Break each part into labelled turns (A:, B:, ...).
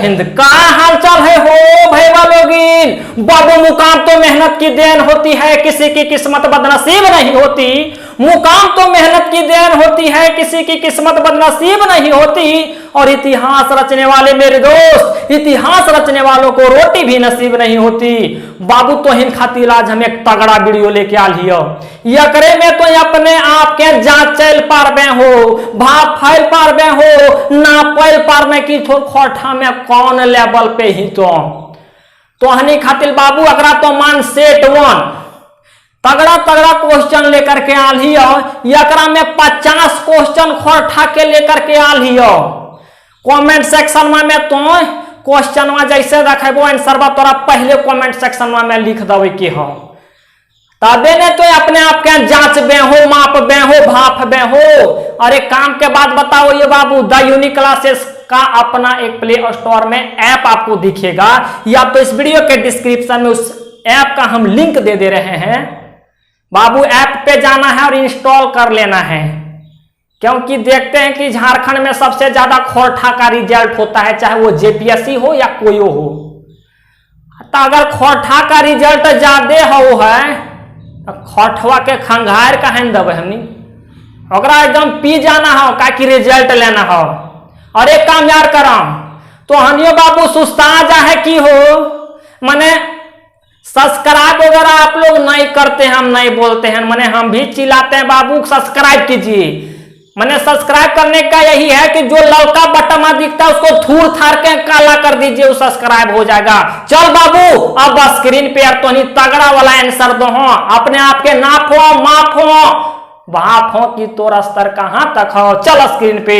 A: हिंद। का हालचाल है हो भैया लोगिन। बाबू मुकाम तो मेहनत की देन होती है, किसी की किस्मत बदनसीब नहीं होती। मुकाम तो मेहनत की देन होती है, किसी की किस्मत बदनसीब नहीं होती। और इतिहास रचने वाले मेरे दोस्त, इतिहास रचने वालों को रोटी भी नसीब नहीं होती। बाबू तो हिंद खातिर आज हम एक तगड़ा वीडियो लेके आ लियो। यकरे में तो अपने आप के जांच चल पार में हो, भाप फैल पार में हो, ना पैल पार में की थो खोठा में कौन लेवल पे ही तो हनी खातिर बाबू अगरा तो मान सेट वन तगड़ा तगड़ा क्वेश्चन लेकर के आ लियो। यकरा में 50 क्वेश्चन खोठा के लेकर के आ लियो। कमेंट सेक्शन में तो क्वेश्चन में जैसे रखेबो आंसर तोरा पहले कमेंट सेक्शन में लिख देवे के हो, तबे ने तो अपने आप के जांच बे हो, माप बे हो, भाप बे हो। और एक काम के बाद बताओ ये बाबू, द यूनिक क्लासेस का अपना एक प्ले स्टोर में ऐप आपको दिखेगा, या तो इस वीडियो के डिस्क्रिप्शन में उस ऐप का हम लिंक दे रहे हैं। बाबू ऐप पे जाना है और इंस्टॉल कर लेना है, क्योंकि देखते हैं कि झारखंड में सबसे ज्यादा खोरठा का रिजल्ट होता है, चाहे वो जेपीएससी हो या कोई हो। तो अगर खोरठा का रिजल्ट ज्यादा हो है तो खोठवा के खंगार का है दब हमनी ओकरा एकदम पी जाना हो का कि रिजल्ट लेना हो। और एक काम यार करा तो हनियो बाबू सुस्ता जा है कि हो मने सब्सक्राइब वगैरह आप लोग नहीं करते हैं, हम नहीं बोलते हैं, मने हम भी चिल्लाते हैं बाबू सब्सक्राइब कीजिए। मैंने सब्सक्राइब करने का यही है कि जो लड़का बटन दिखता है उसको थूर थार के काला कर दीजिए, वो सब्सक्राइब हो जाएगा। चल बाबू अब स्क्रीन पे तो नहीं तगड़ा वाला आंसर दो, अपने आप के नापो मापो भाप हो कि तोरा स्तर कहां तक हो। चल स्क्रीन पे।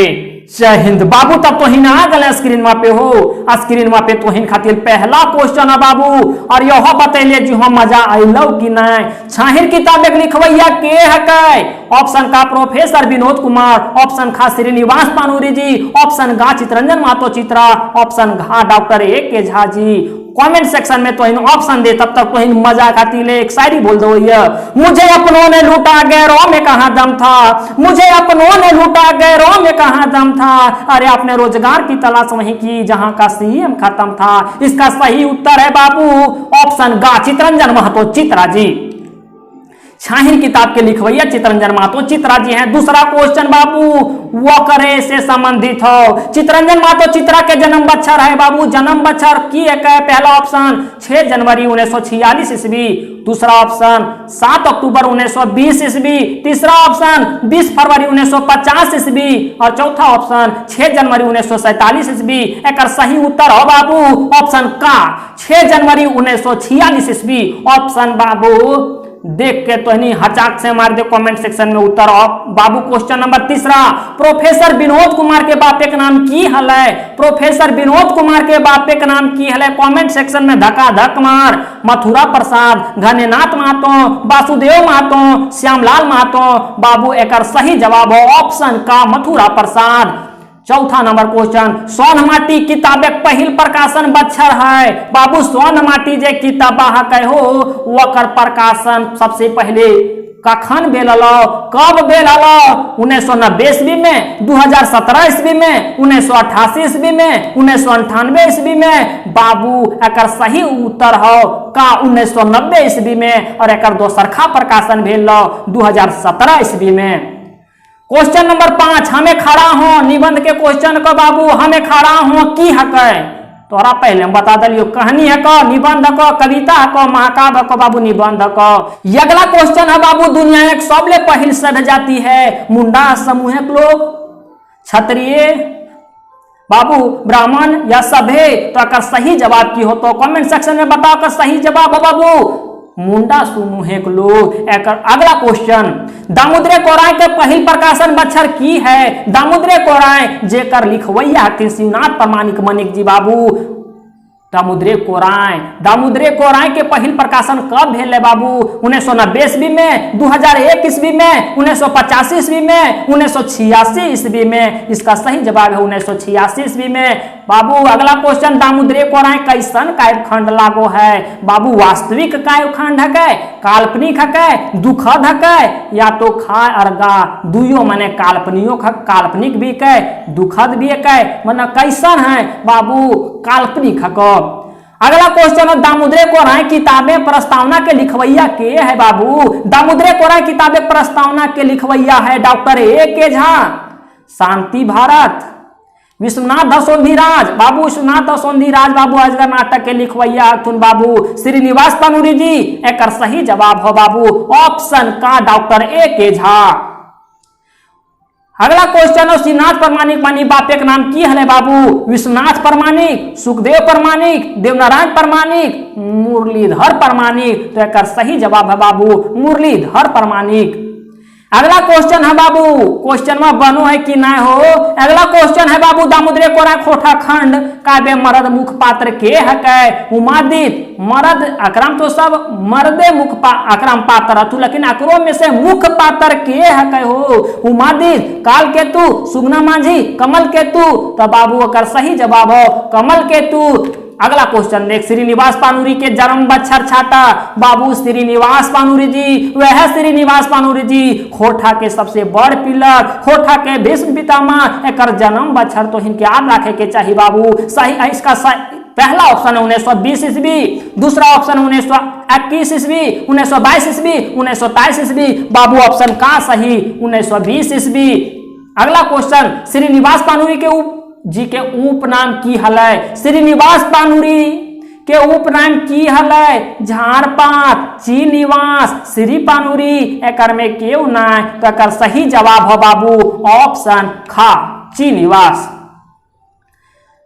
A: जय हिंद बाबू। तब तो हिन आ गए स्क्रीन पे हो, स्क्रीन पे तो हिन खातिर पहला क्वेश्चन है बाबू। और यह बतैले जी हम मजा आइलो कि नहीं। छाहिर किताब एक लिखवैया के है। ऑप्शन का प्रोफेसर विनोद कुमार, ऑप्शन खा श्रीनिवास पानूरी जी, ऑप्शन गा चितरंजन महतो चित्रा, ऑप्शन घा डॉक्टर ए के झा जी। कमेंट सेक्शन में तो इन ऑप्शन दे, तब तक तो इन मजा खाती ले एक शायरी बोल दो। मुझे अपनों ने लूटा गैरों में कहां दम था, मुझे अपनों ने लूटा गैरों में कहां दम था। अरे आपने रोजगार की तलाश वहीं की जहां का सीएम खत्म था। इसका सही उत्तर है बाबू ऑप्शन गा चितरंजन महतो चित्रा जी। छाहिर किताब के लिखवैया चितरंजन महतो चित्रा जी हैं। दूसरा क्वेश्चन बाबू वो करे से संबंधित हो। चितरंजन महतो चित्रा के जन्म बच्छर है बाबू, जन्म बच्छर की एक है। पहला ऑप्शन 6 जनवरी 1946 ईस्वी, दूसरा ऑप्शन 7 अक्टूबर 1920 ईस्वी, तीसरा ऑप्शन 20 फरवरी 1950 ईस्वी और चौथा ऑप्शन 6 जनवरी 1947 ईस्वी। एक सही उत्तर हो बाबू ऑप्शन का 6 जनवरी 1946 ईस्वी। ऑप्शन बाबू देख के तो नहीं हचाक से मार दे कमेंट सेक्शन में उत्तर। बाबू क्वेश्चन नंबर तीसरा, प्रोफेसर विनोद कुमार के बापे का नाम की हल है। प्रोफेसर विनोद कुमार के बापे का नाम की हल है। कमेंट सेक्शन में धक्का धक मार। मथुरा प्रसाद, घनेनाथ महतो, वासुदेव महतो, श्यामलाल महतो। बाबू एक सही जवाब हो ऑप्शन का मथुरा प्रसाद। चौथा नंबर क्वेश्चन, सोनमाटी किताब एक पहिल प्रकाशन बच्छर है बाबू। सोनमाटी जे किताब कहो वकर प्रकाशन सबसे पहले कखन बेललो, कब बेललो? 1990 ईस्वी में, 2017 ईस्वी में, 1988 ईस्वी में, 1998 ईस्वी में। बाबू एक सही उत्तर हो का 1990 ईस्वी में। और एक दोसरखा प्रकाशन भेल 2017 ईस्वी में। क्वेश्चन नंबर 5, हमें खड़ा हो निबंध के क्वेश्चन को बाबू हमें खड़ा हो की हक है। तोरा पहले हम बता दियो कहानी है को, निबंध को, कविता को, महाकाव्य को बाबू निबंध को। अगला क्वेश्चन है बाबू, दुनिया एक सबले पहिल सभ्य जाति है मुंडा समूह लोग, क्षत्रिय बाबू, ब्राह्मण या सभ्य। तो अगर सही जवाब की हो तो कमेंट सेक्शन में बताओ कर सही जवाब हो बाबू मुंडा समूह लोग। अगला क्वेश्चन, दामोदरे कोराय के पहिल प्रकाशन बच्छर की है। दामोदरे कोराय जेकर लिखवैया शिवनाथ प्रमाणिक मनिक जी बाबू। दामोदरे कोराय के पहिल प्रकाशन कब भेल बाबू? 1990 ईस्वी में, 2001 ईस्वी में, 1985 ईस्वी में, 1986 ईस्वी में। इसका सही जवाब है 1986 ईस्वी में। बाबू अगला क्वेश्चन, दामोदरी कोराय कैसन काव्यखंड लागो है? बाबू वास्तविक काव्यखंड है, काल्पनिक है, दुखद है, या तो खा और गा दुयो मने काल्पनिक भी है, दुखद भी है, मतलब कैसन है? बाबू काल्पनिक है। अगला क्वेश्चन है, दामोदरी कोराय किताबें प्रस्तावना के लिखवैया के है? बाबू दामोदरी कोराय किताबें प्रस्तावना के लिखवैया है डॉक्टर A.K. झा, शांति भारत, विश्वनाथ दसोंधीराज। बाबू विश्वनाथ दसोंधीराज बाबू अजगर नाटक के लिखवैया हथुन बाबू श्रीनिवास पानुरी जी। एक सही जवाब हो बाबू ऑप्शन का डॉक्टर A.K. झा। अगला क्वेश्चन है, श्रीनाथ परमाणिक मानी बापे के नाम की हले? बाबू विश्वनाथ परमाणिक, सुखदेव परमाणिक, देवनारायण परमाणिक, मुरलीधर परमाणिक। तो एक सही जवाब है बाबू मुरलीधर परमाणिक। अगला क्वेश्चन है बाबू, क्वेश्चन में बनो है कि ना हो? अगला क्वेश्चन है बाबू, दामोदरी कोराय खोटा खंड काव्य मर्द मुख पात्र के है? उमादित, मर्द अक्रम तो सब मर्दे अक्रम पात्र अथु, लेकिन अकरो में से मुख पात्र के है हो? उमादित, काल केतु, सुगना माझी, कमल केतु। तो बाबू अकर सही जवाब हो कमल केतु। अगला क्वेश्चन देख, श्रीनिवास पानुरी के जन्म बच्छर छाटा। बाबू श्रीनिवास पानुरी जी, वह श्रीनिवास पानुरी जी खोटा के सबसे बड़ पिलर, खोटा के भीष्म पितामह। एक जन्म बच्छर तो इनके याद रखे के चाहिए बाबू। सही इसका पहला ऑप्शन है 1920 ईस्वी, दूसरा ऑप्शन 1921 ईस्वी, 1922 ईस्वी, 1923 ईस्वी। बाबू ऑप्शन का सही 1920 ईस्वी। अगला क्वेश्चन, श्रीनिवास पानुरी के जी के उपनाम की हलै? श्रीनिवास पानुरी के उपनाम की हलै? झारपात, चीनिवास, श्री पानुरी। एकर में केउ ना, तो एकर सही जवाब हो बाबू ऑप्शन खा चीनिवास।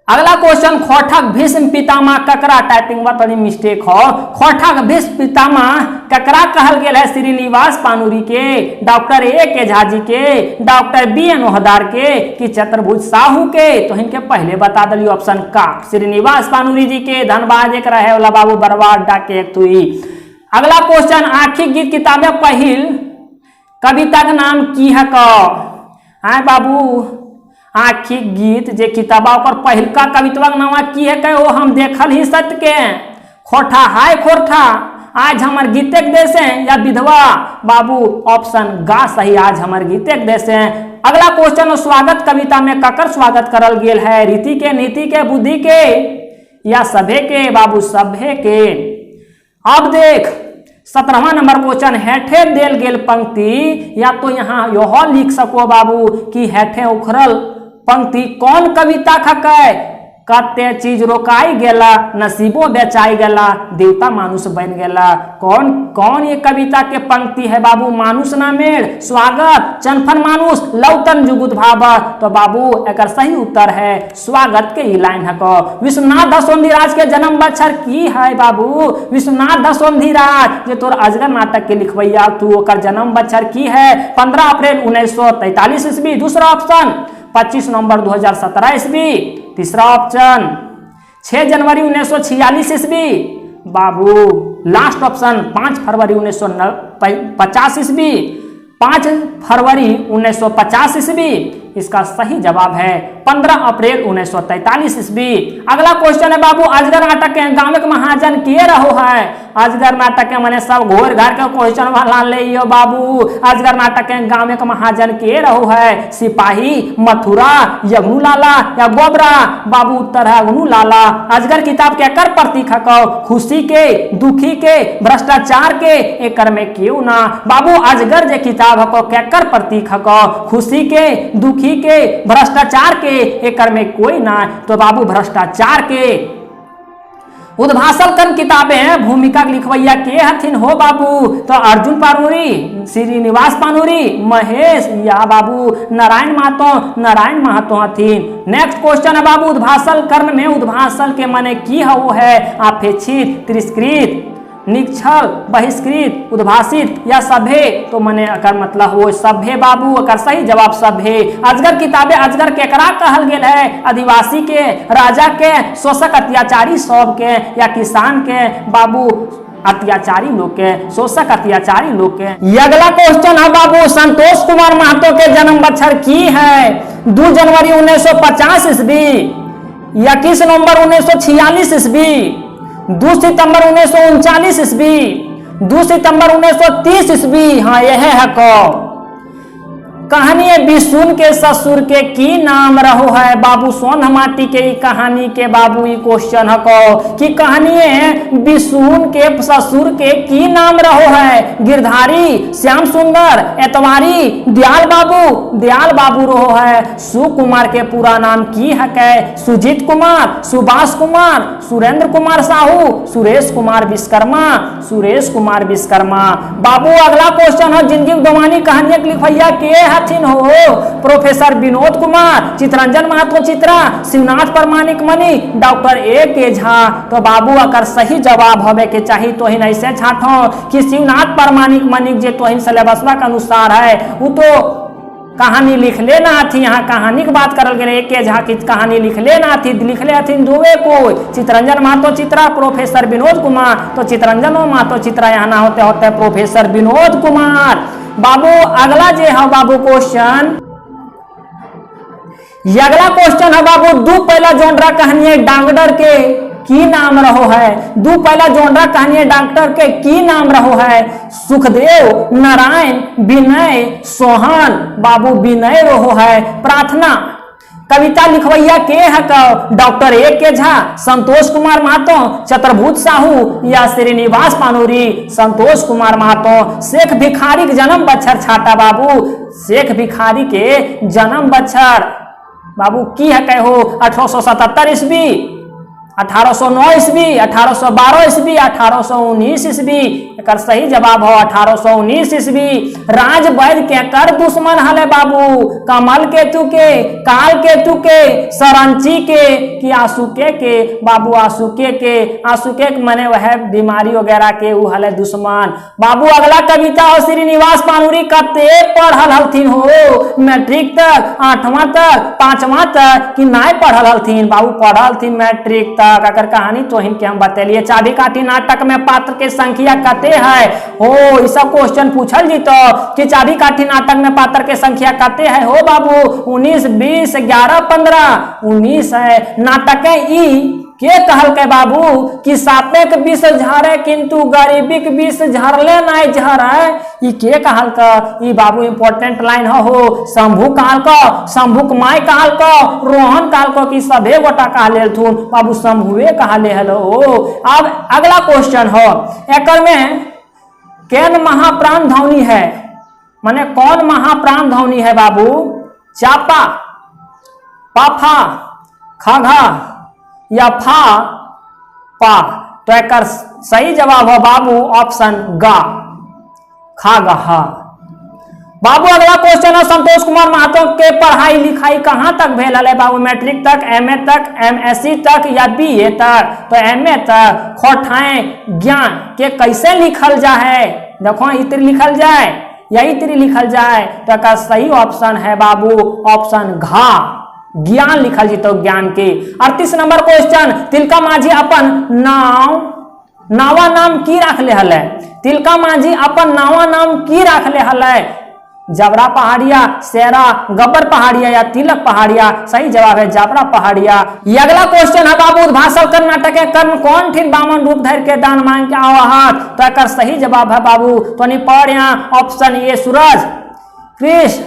A: अगला क्वेश्चन, खोटक भीष्म पितामह ककरा? टाइपिंग में थोड़ी मिस्टेक हो। खोटक भीष्म पितामह ककरा कहल गेल है? श्रीनिवास पानुरी के, डॉक्टर A.K. झा जी के, डॉक्टर B.N. ओहदार के, कि चतुर्भुज साहू के? तो इनके पहले बता दिली ऑप्शन का श्रीनिवास पानुरी जी के। धनबाद एक रहे वाला बाबू बर्बाद डाके एक तुई। अगला क्वेश्चन, आखिर गीत किताबें पहिल कविता का नाम की है? हाँ बाबू आखिर गीत जे किताबा पर पहिलका कवितवा नाम की है कहो? हम देखल ही सत्य के खोठा हाय खोठा, आज हमर गीतक देश है, या विधवा? बाबू ऑप्शन गा सही, आज हमर गीतक देश है। अगला क्वेश्चन, स्वागत कविता में ककर स्वागत करल गेल है? रीति के, नीति के, बुद्धि के, या सभे के? बाबू सभे के। अब देख 17वां नंबर क्वेश्चन, हेठे देल गेल पंक्ति, या तो यहाँ यह लिख सको बाबू कि हेठे उखरल पंक्ति कौन कविता खकै? कते चीज रोकाई गेला, नसीबो बेचाई गेला, देवता मानुष बन गेला। कौन ये कविता के पंक्ति है बाबू? मानुष ना मेड़, स्वागत, चनफन मानुष, लौतन जुगुत भावत। तो बाबू एक सही उत्तर है स्वागत के ही लाइन है। विश्वनाथ दसोंधीराज के जन्म बच्छर की है बाबू? विश्वनाथ दसोंधीराज जे तोर अजगर नाटक के लिखवैया तू, ओकर जन्म बच्छर की है 15 अप्रैल 1943 ईस्वी। दूसरा ऑप्शन 25 नवंबर 2017 ईस्वी। तीसरा ऑप्शन 6 जनवरी 1946 ईस्वी। बाबू लास्ट ऑप्शन 5 फरवरी 1950 ईस्वी, 5 फरवरी 1950 ईस्वी। इसका सही जवाब है 15 अप्रैल 1943 ईस्वी। अगला क्वेश्चन है बाबू, अजगर नाटक के गाँव के महाजन के रहो है? अजगर नाटक के मने सब घोर घर के क्वेश्चन वाला ले बाबू। अजगर नाटक के गाँव के महाजन के रहो है? सिपाही, मथुरा, यगनू लाला, या गोबरा? बाबू उत्तर है यगनू लाला। अजगर किताब के कर प्रतीक है? खुशी के, दुखी के, भ्रष्टाचार के? एकर में क्यों ना बाबू अजगर जे किताब है केकर प्रतीक है? खुशी के, दुखी के, भ्रष्टाचार के? एकर में कोई ना, तो बाबू भ्रष्टाचार के। उद्भाषण कर्म किताबें भूमिका लिखवैया के हथिन हो बाबू? तो अर्जुन पानुरी, श्रीनिवास पानुरी, महेश, या बाबू नारायण महतो हथिन। नेक्स्ट क्वेश्चन है बाबू, उद्भाषण कर्म में उद्भाषण के माने की है? अपेक्षित, तिरस्कृत, निक्षल, बहिष्कृत, उद्भाषित, या सभे? तो मने अकर मतलब हो सभे बाबू। अकर सही जवाब सभे। अजगर किताबें अजगर केकरा कहल गेल है? आदिवासी के, राजा के, शोषक अत्याचारी सब के, या किसान के? बाबू अत्याचारी लोग के, शोषक अत्याचारी लोग के। ये अगला क्वेश्चन है बाबू, संतोष कुमार महतो के जन्म बच्छर की है? 2 जनवरी 1950 ईस्वी, 21 नवंबर 1946 ईस्वी, 2 सितंबर 1939 ईस्वी, 2 सितंबर 1930 ईस्वी। हाँ यह है कब? कहानी बिसुन के ससुर के की नाम रहो है बाबू सोन माटी के कहानी के बाबू ई क्वेश्चन है कि कहानी बिसुन के ससुर के की नाम रहो है? गिरधारी, श्याम सुंदर, एतवारी, दयाल बाबू रहो है। सुकुमार के पूरा नाम की है कै? सुजीत कुमार, सुभाष कुमार, सुरेंद्र कुमार साहू, सुरेश कुमार विश्वकर्मा। बाबू अगला क्वेश्चन है जिंदगी दवानी कहानियां लिखवैया के हथिन हो? प्रोफेसर विनोद कुमार, चित्रंजन महतो चित्रा, शिवनाथ प्रमाणिक मणि, डॉक्टर ए के झा। तो बाबू अगर सही जवाब होवे के चाहिए तो ही ऐसे छाटो कि शिवनाथ प्रमाणिक मणि जे तो ही सिलेबसवा के अनुसार है वो तो कहानी लिख लेना थी। यहाँ कहानी की बात करल गए एक के झा की कहानी लिख लेना थी, लिख ले थी दुबे को चित्रंजन महतो चित्रा, प्रोफेसर विनोद कुमार। तो चित्रंजन महतो चित्रा यहाँ ना होते होते प्रोफेसर विनोद कुमार। बाबू अगला जे है बाबू क्वेश्चन, अगला क्वेश्चन है बाबू दो पहला जोनरा कहानी डांगडर के की नाम रहो है? दो पहला जोनरा कहानी डॉक्टर के की नाम रहो है? सुखदेव, नारायण, विनय, सोहन। बाबू विनय रहो है। प्रार्थना कविता लिखवैया के है? डॉक्टर ए के झा, संतोष कुमार महतो, चतुर्भुज साहू या श्रीनिवास पानूरी? संतोष कुमार महतो। शेख भिखारी के जन्म बच्छर छाटा बाबू, शेख भिखारी के जन्म बच्छर बाबू की है कहो? 1877 ईस्वी, 1809 ईस्वी, 1812 ईस्वी, 1819 ईस्वी। एक सही जवाब हो 1819 ईस्वी। राज वैद्य के कर दुश्मन हले बाबू? कमल केतु के, काल केतु के, सरंची के कि आसुके के? बाबू आसुके के मने वह बीमारी वगैरह के वो हले दुश्मन। बाबू अगला कविता हो श्रीनिवास पानूरी कते पढ़ल हलथिन हो? मैट्रिक तक, 8वां तक, 5वां तक कि नहीं पढ़ल हलथिन? बाबू पढ़ल थी मैट्रिक तक। अगर कहानी तो हिनके हम बतेलिए। चाबी काठी नाटक में पात्र के संख्या कते है हो? ये सब क्वेश्चन पूछल जी तो कि चाबी काठी नाटक में पात्र के संख्या कते है हो बाबू? 19, 20, 11, 15, 19 है। नाटक ई के कहल के बाबू कि सापे के विष झरे किंतु गरीबी के विष झरले नहीं झरे? ये के कहल का? ये बाबू इंपॉर्टेंट लाइन हो। शंभू काल का, शंभू माई काल का, रोहन काल का कि सभे गोटा कहा ले थून बाबू शंभुए कहा ले हलो। अब अगला क्वेश्चन हो एक में केन महाप्राण ध्वनि है? माने कौन महाप्राण ध्वनि है बाबू? चापा, पाफा, खाघा या फा पा? तो एक सही जवाब हो बाबू ऑप्शन गा, खागा। बाबू अगला क्वेश्चन है संतोष कुमार महतो के पढ़ाई लिखाई कहाँ तक भेल है बाबू? मैट्रिक तक, एमए तक, एमएससी तक या बीए तक? तो एमए तक। खोठाए ज्ञान के कैसे लिखल जा है? देखो इतनी लिखल जाए या इतनी लिखल जाए? तो एक सही ऑप्शन है बाबू ऑप्शन घा, ज्ञान लिखल जी तो ज्ञान के। 38 नंबर क्वेश्चन, तिलका माझी अपन नावा नाम की रखले हले? तिलका माझी अपन नावा नाम की रखले हले? जबरा पहाड़िया, शेरा, गब्बर पहाड़िया या तिलक पहाड़िया? सही जवाब है जबरा पहाड़िया। ये अगला क्वेश्चन है बाबू भाषण कर्नाटक के कर्ण कौन ठिन बामन रूप धर के दान मांग के आओ हाथ? तो एक सही जवाब है बाबू तो नहीं पढ़ यहाँ ऑप्शन ए सूरज, कृष्ण,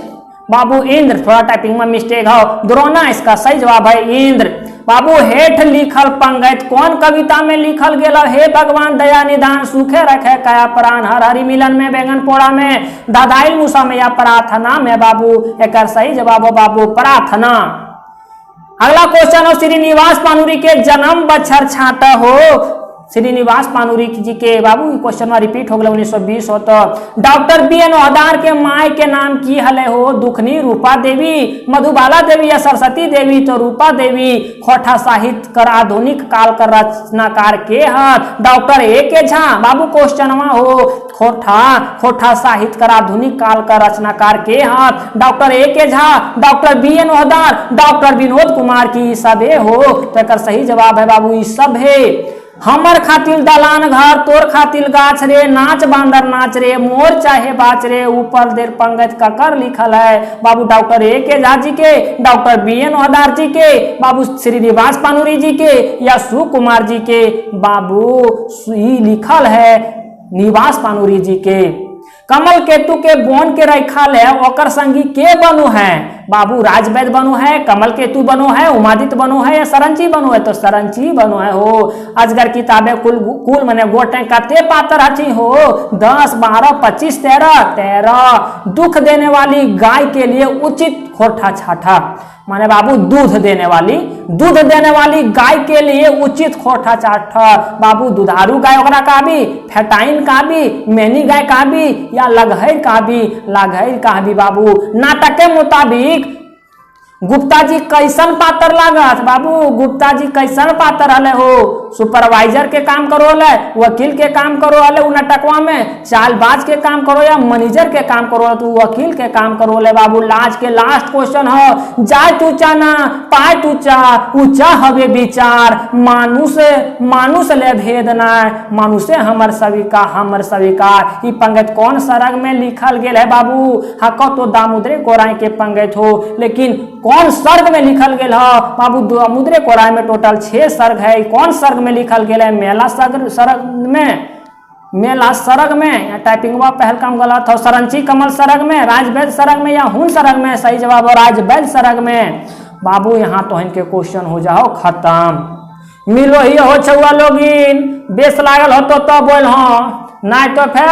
A: बाबू इंद्र। थोड़ा टाइपिंग में मिस्टेक हो, द्रोणा इसका सही जवाब है इंद्र। बाबू हेठ लिखल पंगत कौन कविता में लिखल गेल? हे भगवान दया निदान सुखे रखे काया प्राण, हर हरि मिलन में, बैंगन पोड़ा में, दादाइल मूसा में या प्रार्थना में? बाबू एक सही जवाब हो बाबू प्रार्थना। अगला क्वेश्चन हो श्रीनिवास पानूरी के जन्म बच्छर छाटा हो? श्रीनिवास पानूरी जी के बाबू क्वेश्चन में रिपीट हो गया 1920 हो। तो डॉक्टर बी.एन. ओहदार के माय के नाम की हले हो? दुखनी रूपा देवी, मधुबाला देवी या सरस्वती देवी? तो रूपा देवी। खोठा साहित्य कर आधुनिक काल का रचनाकार के हाथ? डॉक्टर ए के झा। बाबू क्वेश्चन हो खोठा साहित्य कर आधुनिक काल का रचनाकार के हाथ? डॉक्टर ए के Jha, doctor BN. Ohdar, doctor Vinod Kumar की सभे हो? तो सही जवाब है बाबू सब है। हमर खातिर दलान घर तोर खातिर गाछ रे, नाच बांदर नाच रे, मोर चाहे बाच रे, ऊपर देर पंकज ककर लिखल है बाबू डॉक्टर ए के झा जी के, डॉक्टर बी एन ओहदार जी के, बाबू श्रीनिवास पानुरी जी के या सुकुमार जी के, बाबू लिखल है निवास पानुरी जी के। कमल केतु के बोन के रखल है ओकर संगी के बनु है, बाबू राजवैद बनु है, कमल केतु बनु है, उमादित्य बनु है या सरंची बनु है, तो सरंची बनु है हो। अजगर किताबे कुल मने गोटे कते पातर हची हो, 10 12 25 13 दुख देने वाली गाय के लिए उचित खोटा छाठा, माने बाबू दूध देने वाली गाय के लिए उचित खोटा छाठा, बाबू दुधारू गाय ओकरा का भी, फेटाइन का भी, मैनी गाय का भी या लगहर का भी बाबू। नाटक के मुताबिक गुप्ता जी कैसन पात्र लागत, बाबू गुप्ता जी कैसन पात्र हले हो, सुपरवाइजर के काम करो हले, वकील के काम करो हले उ नाटकवा में, चालबाज के काम करो या मैनेजर के काम करो, तू वकील के काम करो हले बाबू। लाज के लास्ट क्वेश्चन हो, जाय तू चाना पाय तू चा, ऊंचा हवे विचार, मानुष ले भेद ना, मानुषे हमर स्वीकार। ई पंगत कौन सरग में लिखल गेल है बाबू, हको तो दामोदरे गोराई के पंगत हो, लेकिन कौन सर्ग में लिखल गेल है बाबू, दामोदरे गोराई में टोटल 6 सर्ग है, कौन सर्ग में लिखल गेल है, मेला सरग में, टाइपिंग पहल काम गलत हो, सरंची कमल सरग में, राजवैद सरग में या हुन सरग में, सही जवाब हो राजवैद सरग में बाबू। यहाँ तो इनके क्वेश्चन हो जाओ खत्म। मिलो ही हो छुआ लोगिन, बेस लागल हो तो बोल, हाँ नहीं तो फिर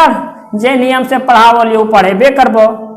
A: जे नियम से पढ़ावल पढ़ेबे करबो।